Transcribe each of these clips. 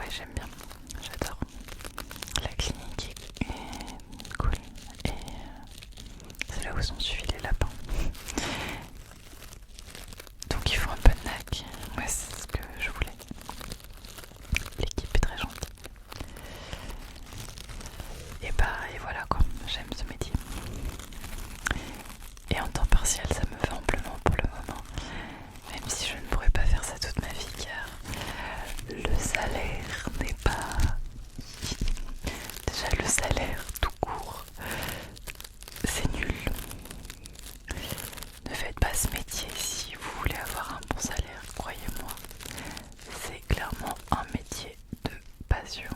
Ouais, j'aime bien, j'adore. La clinique est cool et c'est là où sont suivis les lapins. Donc ils font un peu de nac. Moi c'est ce que je voulais. L'équipe est très gentille. Et voilà quoi, j'aime ce métier. Et en temps partiel ça me va amplement pour le moment. Même si je ne pourrais pas faire ça toute ma vie car le salaire n'est pas... Déjà le salaire tout court, c'est nul. Ne faites pas ce métier si vous voulez avoir un bon salaire, croyez-moi. C'est clairement un métier de passion.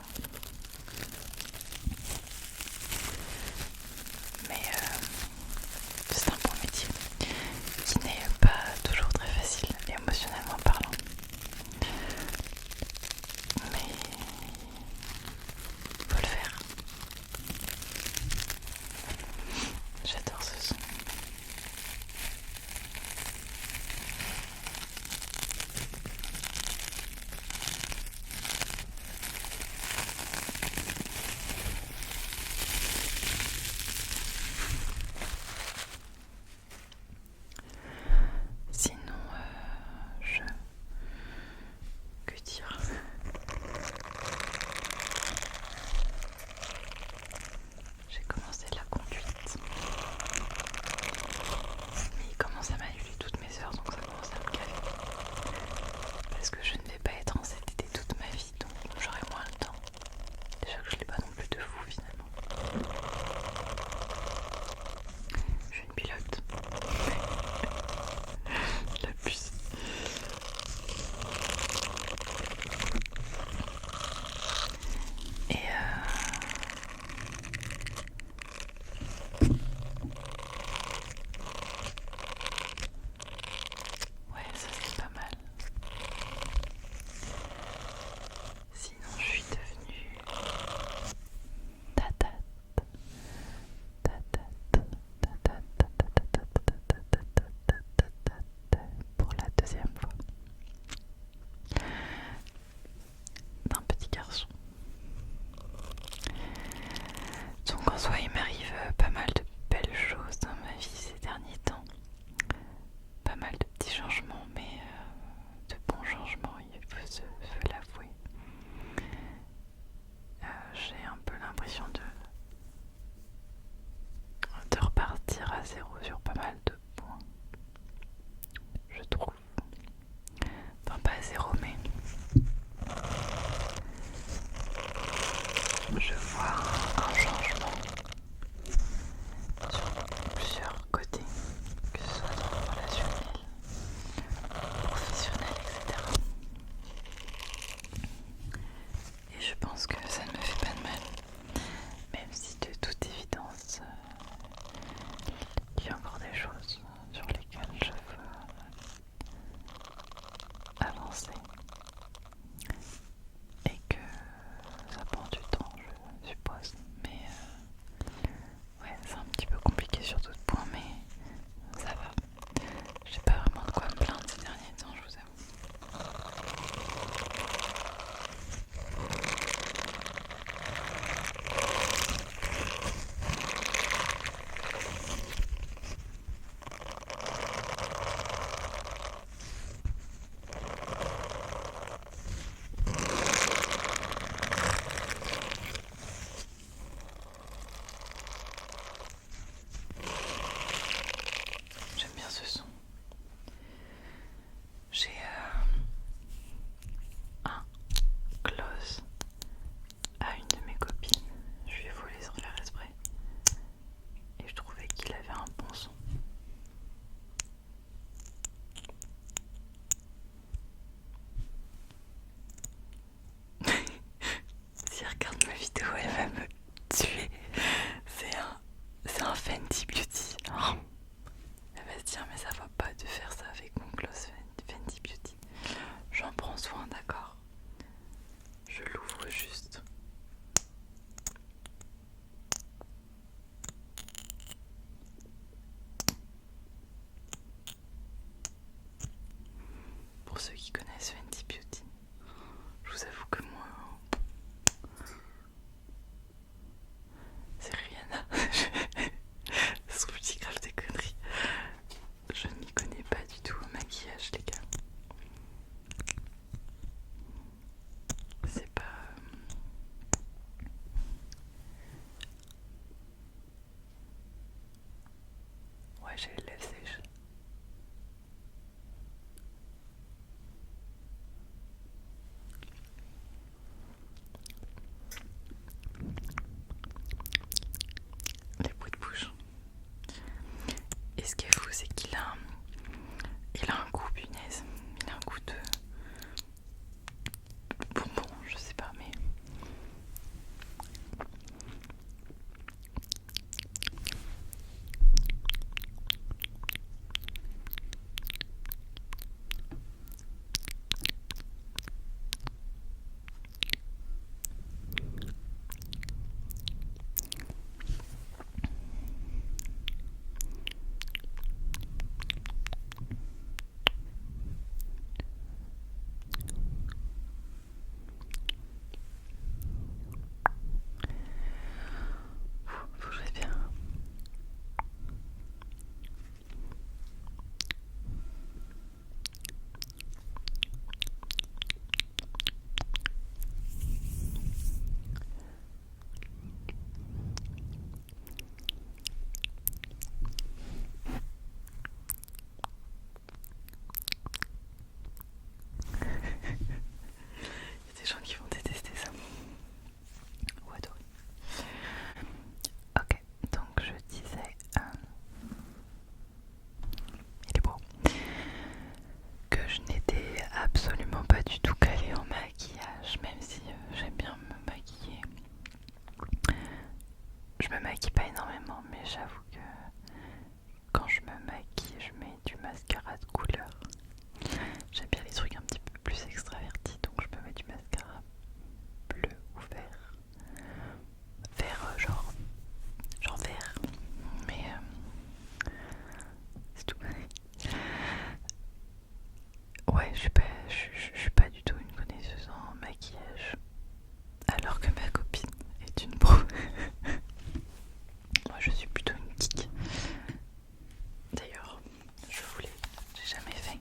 Mais c'est un bon métier qui n'est pas toujours très facile émotionnellement parlant. Mais faut le faire. J'adore ce son. Sinon, que dire? J'ai commencé la conduite. Mais il commence à m'annuler toutes mes heures, donc ça commence à me gaver. Parce que je ne vais pas être en CDD toute ma vie, donc j'aurai moins le temps. Déjà que je l'ai pas non plus de fou finalement. Je suis une pilote. La puce. Et ouais, ça c'est pas mal. Sinon, je suis devenue tatate, pour la deuxième fois d'un petit garçon. Donc en soi, il m'arrive pas mal de belles choses dans ma vie ces derniers temps. Pas mal de petits changements, mais de bons changements, il faut se l'avouer. J'ai un peu l'impression de repartir à zéro sur pas mal de points, je trouve. Enfin, pas à zéro, mais je vois un changement sur plusieurs côtés, que ce soit dans le relationnel, professionnel, etc. Et je pense que ça ne me fait pas de mal, même si de toute évidence, il y a encore des choses sur lesquelles je veux avancer et que ça prend du temps, je suppose. Mais ouais, c'est un petit peu compliqué sur d'autres points, mais ça va. J'ai pas vraiment de quoi me plaindre ces derniers temps, je vous avoue. Ouais, j'ai les lèvres sèches. Les bruits de bouche. Et ce qui est fou, c'est qu'il a un goût, punaise. Il a un goût de bonbon, je sais pas, mais faut que je respire. Il y a des gens qui vont détester ça. Ou adorer. Ok, donc je disais, il est beau, que je n'étais absolument pas du tout calée en maquillage, même si j'aime bien me maquiller. Je me maquille pas énormément, mais j'avoue que quand je me maquille, je mets du mascara de couleur. J'aime bien les trucs un petit peu plus extravertis, donc je peux mettre du mascara bleu ou vert. Vert, genre vert, mais c'est tout. Ouais, je suis pas du tout une connaisseuse en maquillage, alors que ma copine est une pro. Moi, je suis plutôt une geek. D'ailleurs, j'ai jamais fait.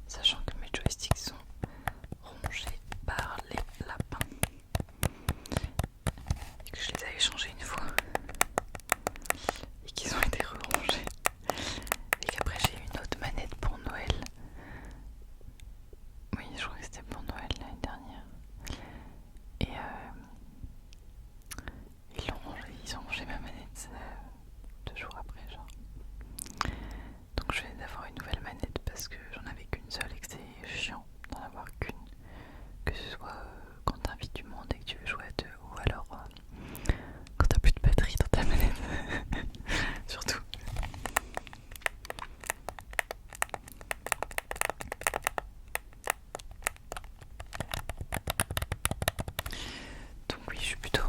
Sachant que mes joysticks sont rongés par les lapins et que je les avais changés une fois et qu'ils ont été rongés et qu'après j'ai eu une autre manette pour Noël. Oui, je crois que c'était pour Noël l'année dernière. Et ils ont rangé ma manette 2 jours après, genre. Donc je vais avoir une nouvelle manette parce que j'en avais qu'une seule et que c'est chiant d'en avoir qu'une. Que ce soit quand t'invites du monde et que tu veux jouer à deux, ou alors quand t'as plus de batterie dans ta manette. Surtout. Donc oui, je suis plutôt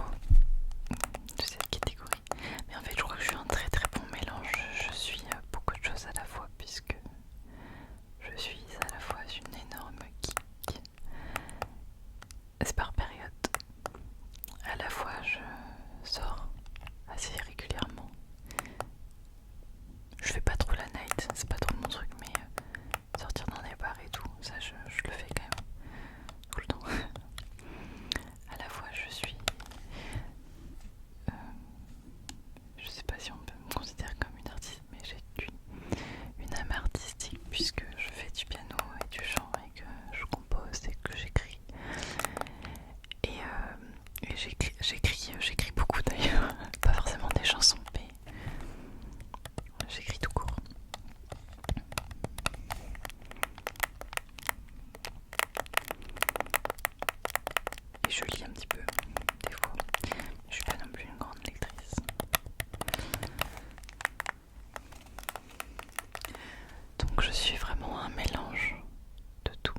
de cette catégorie. Mais en fait, je crois que je suis un très très bon mélange. Je suis beaucoup de choses à la fois puisque je suis à la fois une énorme geek. C'est par période. À la fois, je sors assez régulièrement. Je fais pas trop la night, c'est pas trop mon truc, mais sortir dans des bars et tout, ça je le fais quand même tout le temps. À la fois, je sais pas si on peut me considérer comme une artiste, mais j'ai une âme artistique puisque je fais du piano et du chant et que je compose et que j'écris. Et j'écris beaucoup d'ailleurs, pas forcément des chansons, mais j'écris tout court. Et je lis un petit peu, des fois. Je suis pas non plus une grande lectrice. Donc je suis vraiment un mélange de tout.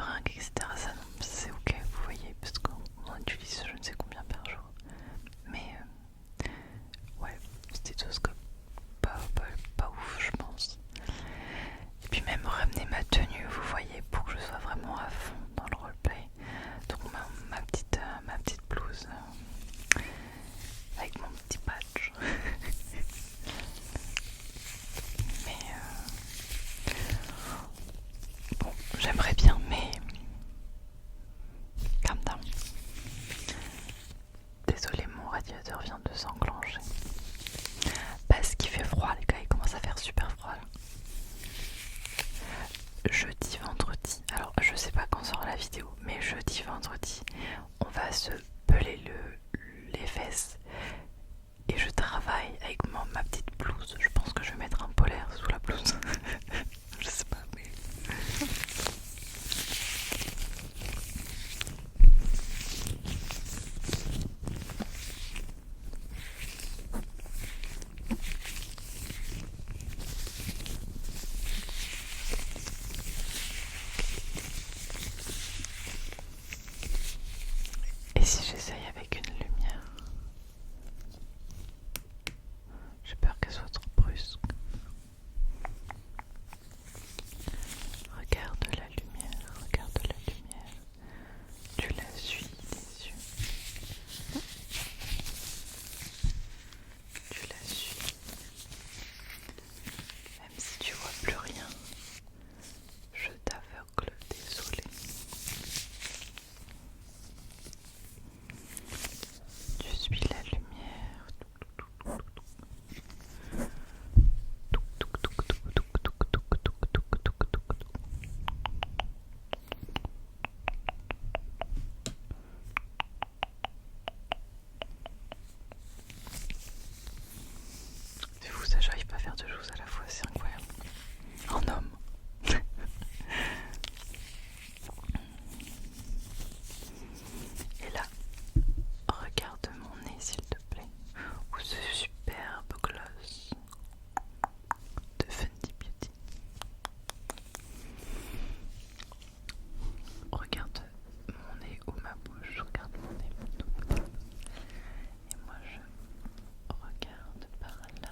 fringues, etc. Ça, non, c'est ok, vous voyez, parce qu'on utilise je ne sais combien par jour. Mais ouais, stéthoscope, pas ouf, je pense. Et puis même ramener ma tenue, vous voyez, pour que je sois vraiment à fond dans le roleplay. Donc ma petite blouse avec mon petit patch. Mais bon, j'aimerais bien, mais calm down. Désolée, mon radiateur vient de s'enclencher. Parce qu'il fait froid, les gars, il commence à faire super froid là. Jeudi, vendredi, alors je sais pas quand sort la vidéo, mais jeudi, vendredi, on va se peler les fesses et je travaille avec ma petite blouse. Je pense que je vais mettre un polaire sous la blouse. Je sais pas, mais. Et si j'essaye avec une lumière? J'ai peur qu'elle soit trop brusque. Regarde la lumière, regarde la lumière. Tu la suis des yeux. Tu la suis. Même si tu vois plus rien, je t'aveugle, désolé. Tu suis la lumière. C'est fou ça, j'arrive pas à faire deux choses à la fois, c'est incroyable. En homme. Et là, regarde mon nez s'il te plaît. Ou ce superbe gloss de Fenty Beauty. Regarde mon nez ou ma bouche. Regarde mon nez plutôt. Et moi je regarde par là.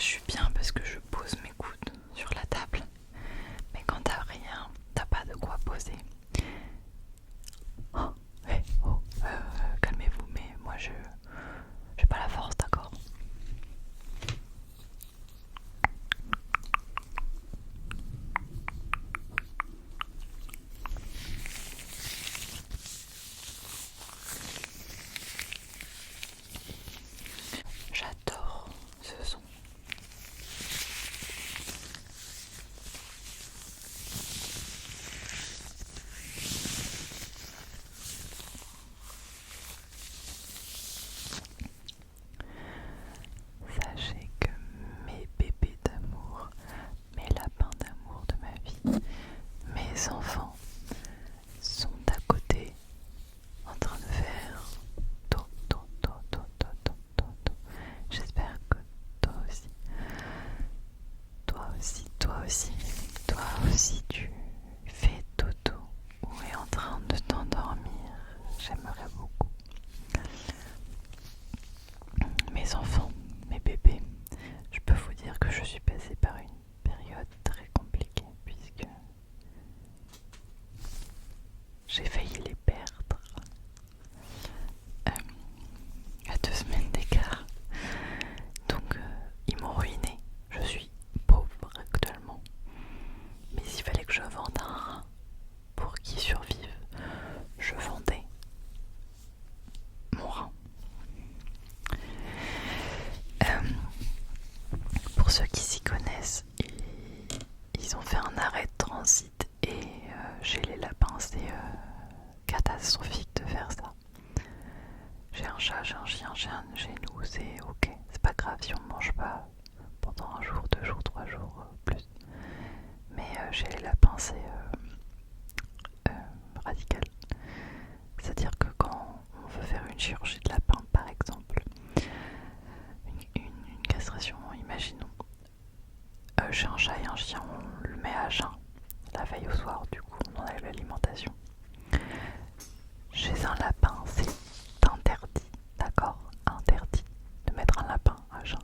je suis bien parce que je pose mes coudes sur la table. Mais quand t'as rien, t'as pas de quoi poser. Oh, calmez-vous, mais moi j'ai pas la force, d'accord? J'adore ce son. Sachez que mes bébés d'amour, mes lapins d'amour de ma vie, mes enfants sont à côté en train de faire do, do, do, do, do, do, do, do. J'espère que toi aussi, toi aussi, toi aussi, toi aussi tu fais dodo ou es en train de t'endormir. J'aimerais beaucoup. Mes enfants, mes bébés, je peux vous dire que je suis passée par une période très compliquée puisque j'ai failli les perdre à 2 semaines d'écart. Donc ils m'ont ruiné. Je suis pauvre actuellement. Mais s'il fallait que je vende un rein pour qu'ils survivent, je vendais mon rein. Pour ceux qui s'y connaissent, ils ont fait un arrêt de transit et chez les lapins c'est catastrophique de faire ça. J'ai un chat, j'ai un chien, chez nous c'est ok, c'est pas grave si on mange pas pendant 1 jour, 2 jours, 3 jours plus. Mais chez les lapins c'est radical. C'est-à-dire que quand on veut faire une chirurgie de lapin par exemple, une castration, imaginons, chez un chat et un chien on le met à jeun la veille au soir, du coup on enlève l'alimentation. Chez un lapin c'est interdit, d'accord? Interdit de mettre un lapin à jeun.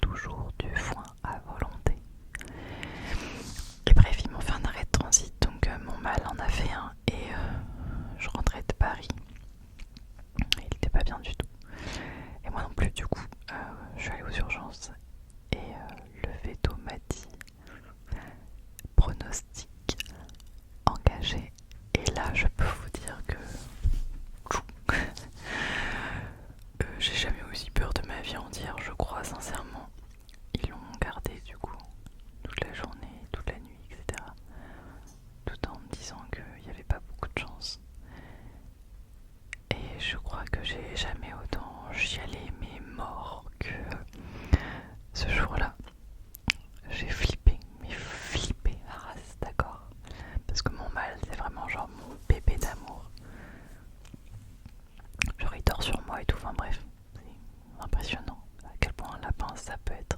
Toujours du foin à volonté. Et bref, ils m'ont fait un arrêt de transit, donc mon mâle en a fait un et je rentrais de Paris. Il était pas bien du tout. Et moi non plus, du coup, je suis allée aux urgences et le veto m'a dit pronostic engagé. Et là, je peux vous dire que j'ai jamais aussi peur de ma vie entière, je crois sincèrement. Ils l'ont gardé du coup toute la journée, toute la nuit, etc. Tout en me disant qu'il n'y avait pas beaucoup de chance. Et je crois que j'ai jamais autant chialé mes morts que ce jour-là. J'ai flippé, mais flippé la race, d'accord? Parce que mon mâle, c'est vraiment genre mon bébé d'amour. Genre il dort sur moi et tout, enfin bref, c'est impressionnant à quel point un lapin ça peut être